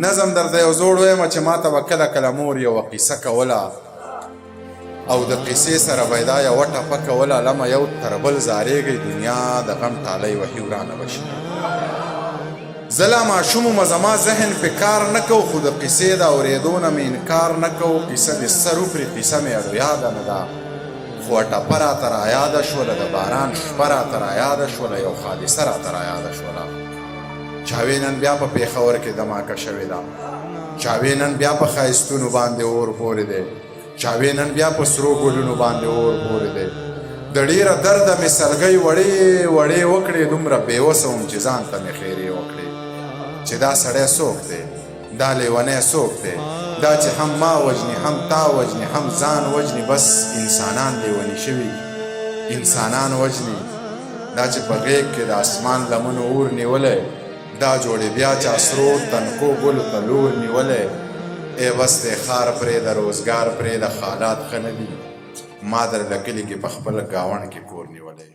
نظم درته یو زوړ وایم چې ما ته به کله کله مور یوه قیصه کوله او د قیصې سره به یې دا یوه ټپه کوله لمه یو تر بل زارېږئ دنیا د غم ټالۍ وهي ورانه به شي زه لا ماشوم ومه زما ذهن پې کار نه کو خو د قیصې د اورېدو نه مې انکار نه کو قیصه دې سر وکړي قیصه مې اډو یاده نه ده خو ټپه راته رایاده شوله د باران شپه راته رایاده شوله یو حادثه راته رایاده شوله چاوې نن بیا په پېښور کې دماکه شوې ده چاوې نن بیا په ښایستونو باندې اور پورې دی چاوې نن بیا په سرو ګلونو باندې اور پورې دی د ډېره درده مې سلګۍ وړې وړې وکړې دومره بېوسه وم چې ځان ته مې خیرې وکړې چې دا سړی څوک دی دا لیونی څوک دی دا چې هم ما وجني هم تا وجني هم ځان وجني بس انسانان لیوني شوي انسانان وجني دا چې په غیږ کې د اسمان لمنو اور نیولی دا جوړې بیا چې سرو تنکو ګلو ته لور نیولی ای بس دی ښار پرېږده روزګار پرېږده حالات ښه نه دي ما درله کلي کې په خپل ګاونډ کې کور نیولی